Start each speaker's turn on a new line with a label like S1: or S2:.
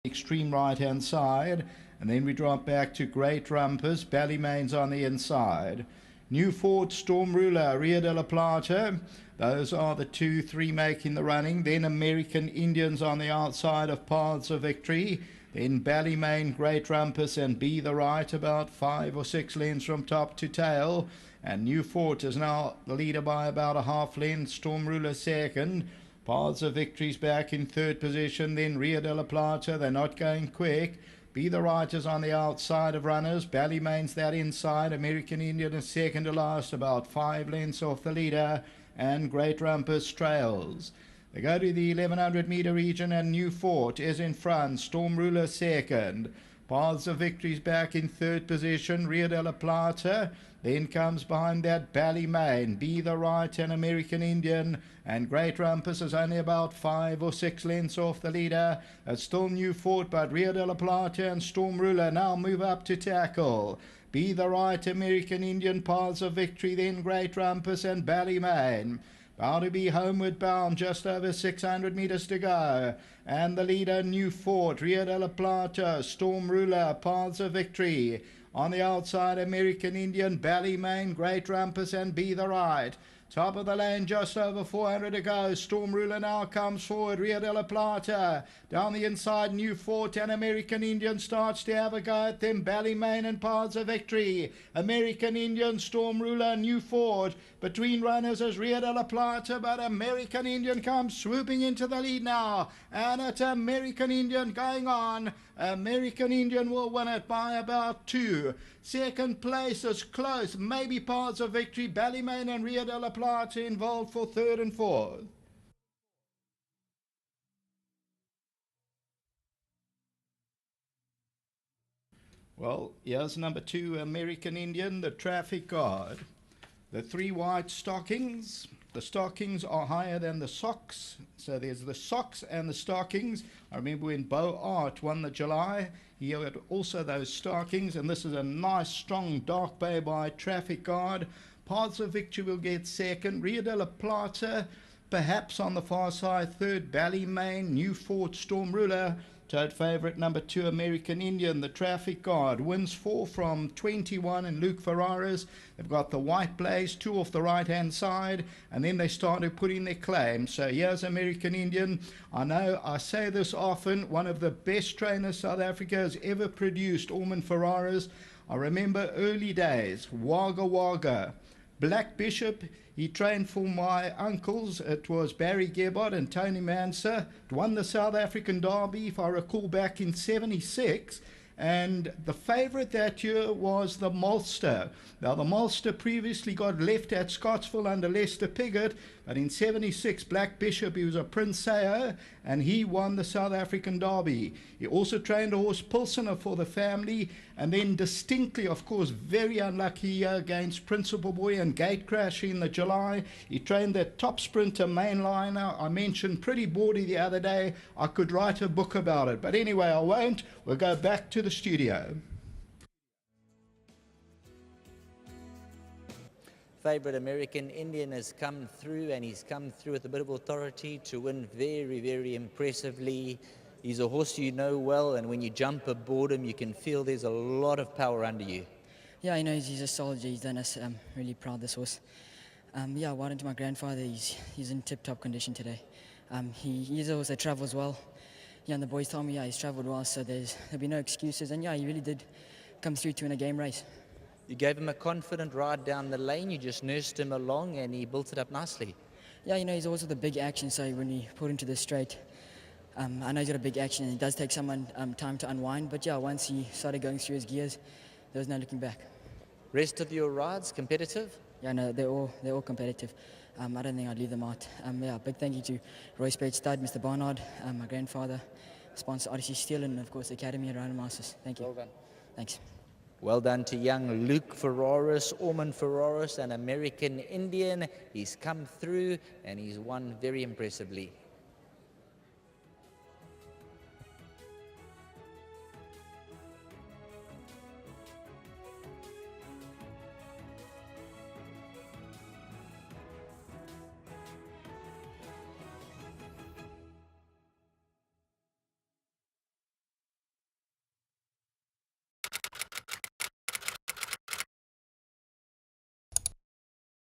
S1: extreme right hand side, and then we drop back to Great Rumpus, Ballymain's on the inside. New Fort, Storm Ruler, Rio de la Plata. Those are the 2-3 making the running. Then American Indians on the outside of Paths of Victory. Then Ballymain, Great Rumpus, and Be the Right, about 5 or 6 lengths from top to tail. And New Fort is now the leader by about a half length. Storm Ruler second. Paths of Victory's back in third position. Then Rio de la Plata, they're not going quick. Be the Right is on the outside of runners. Ballymain's that inside. American Indian is second to last, about 5 lengths off the leader. And Great Rumpus trails. They go to the 1100 metre region, and New Fort is in front. Storm Ruler second. Paths of Victory's back in third position. Rio de la Plata. Then comes behind that Ballymain, Be the Right, and American Indian. And Great Rumpus is only about 5 or 6 lengths off the leader. It's still New Fort, but Rio de la Plata and Storm Ruler now move up to tackle. Be the Right, American Indian, Paths of Victory, then Great Rumpus and Ballymain. About to be homeward bound, just over 600 metres to go. And the leader, New Fort, Rio de la Plata, Storm Ruler, Paths of Victory. On the outside, American Indian, Ballymain, Great Rumpus and Be the Right. Top of the lane, just over 400 to go. Storm Ruler now comes forward. Rio de la Plata. Down the inside, New Fort and American Indian starts to have a go at them. Ballymain and Paths of Victory. American Indian, Storm Ruler, New Fort. Between runners is Rio de la Plata, but American Indian comes swooping into the lead now. And it's American Indian going on. American Indian will win it by about 2. Second place is close. Maybe Paths of Victory, Ballymain and Rio de la Plata involved for third and fourth. Well, here's number 2, American Indian, the traffic guard. The 3 white stockings. The stockings are higher than the socks. So there's the socks and the stockings. I remember when Beau Art won the July, he had also those stockings. And this is a nice, strong, dark bay by traffic guard. Paths of Victory will get second. Rio de la Plata, perhaps on the far side, third. Ballymain, New Fort, Storm Ruler. Tote favourite number 2, American Indian, the traffic guard, wins 4 from 21 and Luke Ferraris. They've got the white blaze, 2 off the right hand side, and then they started putting their claim. So here's American Indian. I know I say this often, one of the best trainers South Africa has ever produced, Orman Ferraris. I remember early days, Wagga Wagga. Black Bishop, he trained for my uncles. It was Barry Gebhardt and Tony Manser. Won the South African Derby, if I recall, back in 76. And the favourite that year was the Malster. Now, the Malster previously got left at Scottsville under Lester Piggott, but in 76, Black Bishop, he was a Prince Sayer, and he won the South African Derby. He also trained a horse, Pilsener, for the family, and then distinctly, of course, very unlucky against Principal Boy and Gate Crash in the July. He trained that top sprinter mainliner. I mentioned Pretty Bawdy the other day. I could write a book about it, but anyway, I won't. We'll go back to the studio.
S2: Favourite American Indian has come through, and he's come through with a bit of authority to win very, very impressively. He's a horse you know well, and when you jump aboard him, you can feel there's a lot of power under you.
S3: Yeah, I know he's a soldier. He's done us. I'm really proud of this horse. Yeah, well done to my grandfather. He's in tip-top condition today. He's a horse that travels well. Yeah, and the boys told me, yeah, he's travelled well, so there'll be no excuses. And yeah, he really did come through to win a game race.
S2: You gave him a confident ride down the lane, you just nursed him along, and he built it up nicely.
S3: Yeah, you know, he's also the big action, so when you put him to the straight, I know he's got a big action, and it does take someone time to unwind, but yeah, once he started going through his gears, there was no looking back.
S2: Rest of your rides, competitive?
S3: Yeah, no, they're all competitive. I don't think I'd leave them out. Yeah, big thank you to Roy Spade Stud, Mr. Barnard, my grandfather, sponsor Odyssey Steel, and of course the Academy at Rhino Masters. Thank you.
S2: Well done.
S3: Thanks.
S2: Well done to young Luke Ferraris, Orman Ferraris, an American Indian. He's come through and he's won very impressively.